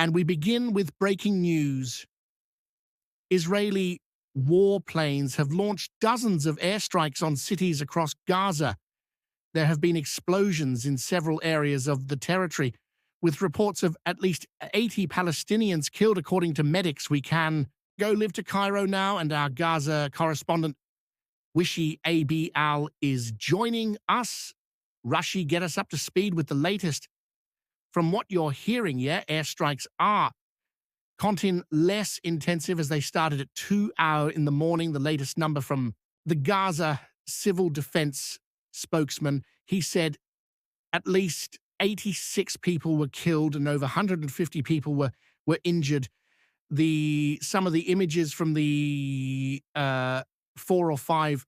And we begin with breaking news. Israeli warplanes have launched dozens of airstrikes on cities across Gaza. There have been explosions in several areas of the territory, with reports of at least 80 Palestinians killed, according to medics. We can go live to Cairo now, and our Gaza correspondent, Wishi A.B. Al, is joining us. Rashi, get us up to speed with the latest. From what you're hearing, yeah, airstrikes are content less intensive as they started at 2 hours in the morning. The latest number from the Gaza Civil Defense spokesman, he said at least 86 people were killed and over 150 people were injured. Some of the images from the 4 or 5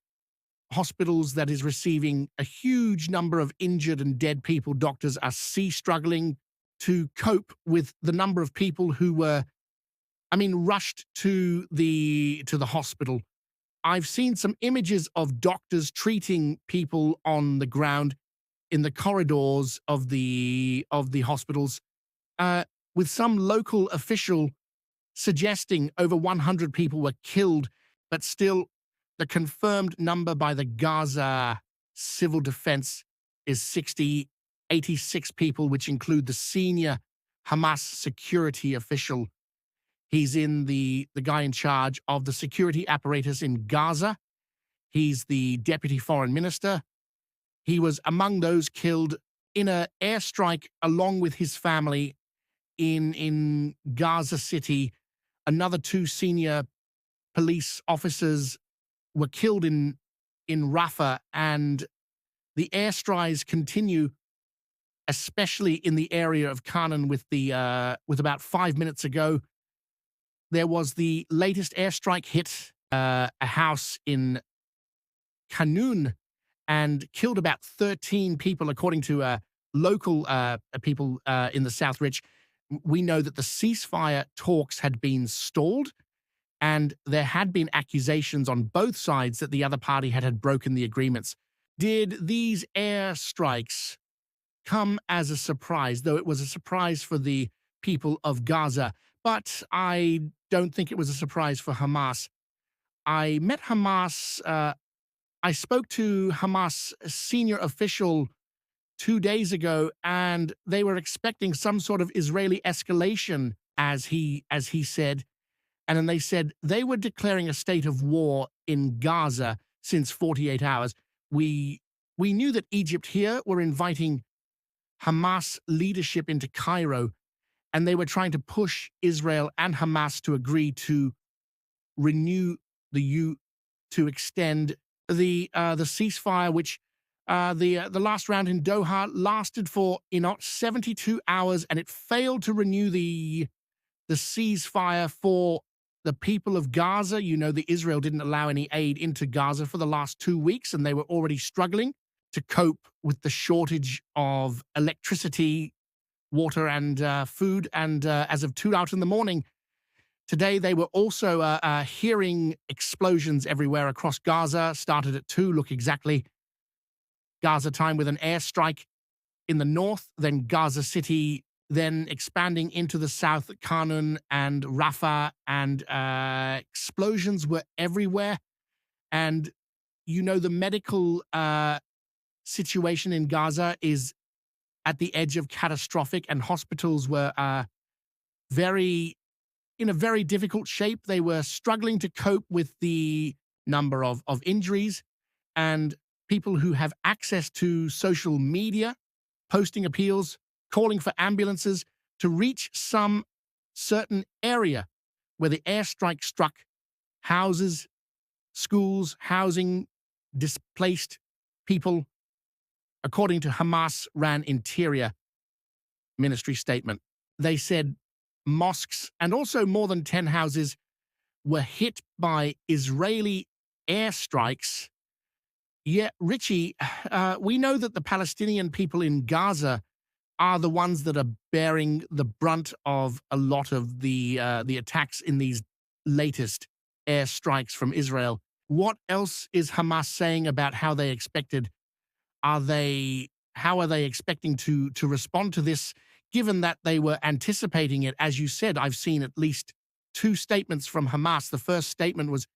hospitals that is receiving a huge number of injured and dead people. Doctors are struggling to cope with the number of people who were, rushed to the hospital. I've seen some images of doctors treating people on the ground in the corridors of the hospitals, with some local official suggesting over 100 people were killed, but still the confirmed number by the Gaza Civil Defense is 86 people, which include the senior Hamas security official. He's the guy in charge of the security apparatus in Gaza. He's the deputy foreign minister. He was among those killed in an airstrike along with his family in Gaza City. Another 2 senior police officers were killed in Rafah, and the airstrikes continue, especially in the area of Canaan. With about 5 minutes ago, there was the latest airstrike hit a house in Kanun and killed about 13 people, according to local people in the South Ridge. We know that the ceasefire talks had been stalled, and there had been accusations on both sides that the other party had broken the agreements. Did these airstrikes come as a surprise, though it was a surprise for the people of Gaza? But I don't think it was a surprise for Hamas. I met Hamas, I spoke to Hamas senior official 2 days ago, and they were expecting some sort of Israeli escalation, as he said. And then they said they were declaring a state of war in Gaza since 48 hours. We knew that Egypt here were inviting Hamas leadership into Cairo, and they were trying to push Israel and Hamas to agree to renew to extend the ceasefire, which the last round in Doha lasted for 72 hours, and it failed to renew the ceasefire for the people of Gaza. You know, the Israel didn't allow any aid into Gaza for the last 2 weeks, and they were already struggling to cope with the shortage of electricity, water, and food. And as of 2 out in the morning today, they were also hearing explosions everywhere across Gaza. Started at 2, look exactly Gaza time, with an airstrike in the north, then Gaza City, then expanding into the south, Canaan and Rafah, and explosions were everywhere. And you know, the medical situation in Gaza is at the edge of catastrophic, and hospitals were in a very difficult shape. They were struggling to cope with the number of injuries, and people who have access to social media posting appeals, calling for ambulances to reach some certain area where the airstrike struck. Houses, schools, housing, displaced people, according to Hamas-run Interior Ministry statement. They said mosques and also more than 10 houses were hit by Israeli airstrikes. Yeah, Richie, we know that the Palestinian people in Gaza are the ones that are bearing the brunt of a lot of the attacks in these latest airstrikes from Israel. What else is Hamas saying about how they expected? How are they expecting to respond to this, given that they were anticipating it. As you said, I've seen at least two statements from Hamas. The first statement was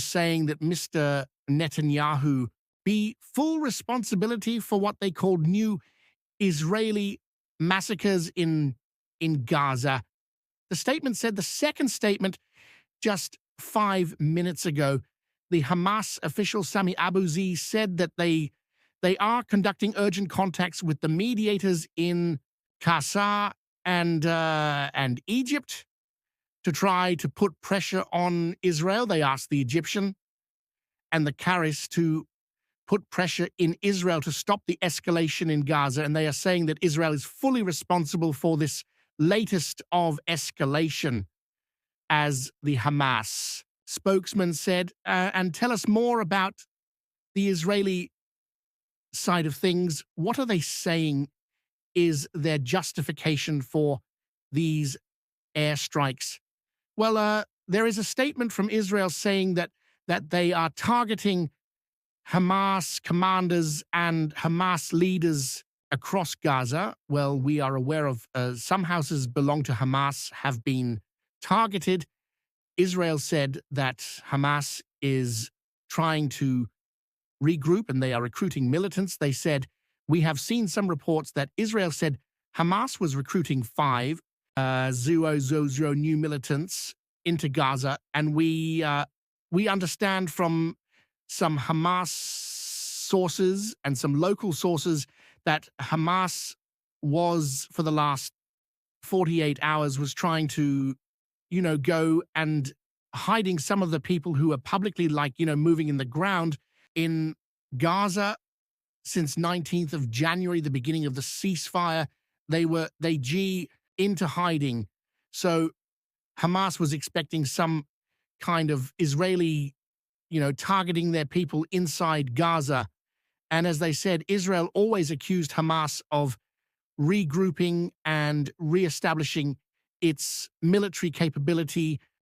saying that Mr. Netanyahu be full responsibility for what they called new Israeli massacres in Gaza. The statement said, the second statement, just 5 minutes ago, the Hamas official Sami Abu Zi said that they are conducting urgent contacts with the mediators in Qatar and Egypt to try to put pressure on Israel. They asked the Egyptian and the Qataris to put pressure in Israel to stop the escalation in Gaza, and they are saying that Israel is fully responsible for this latest of escalation, as the Hamas spokesman said. And tell us more about the Israeli side of things. What are they saying is their justification for these airstrikes? Well, there is a statement from Israel saying that they are targeting Hamas commanders and Hamas leaders across Gaza. Well, we are aware of some houses belong to Hamas have been targeted. Israel said that Hamas is trying to regroup and they are recruiting militants. They said, we have seen some reports that Israel said Hamas was recruiting 5,000 new militants into Gaza, and we understand from some Hamas sources and some local sources that Hamas was, for the last 48 hours, was trying to, go and hiding some of the people who are publicly, moving in the ground in Gaza since 19th of January, the beginning of the ceasefire. They G into hiding. So Hamas was expecting some kind of Israeli targeting their people inside Gaza. And as they said, Israel always accused Hamas of regrouping and reestablishing its military capability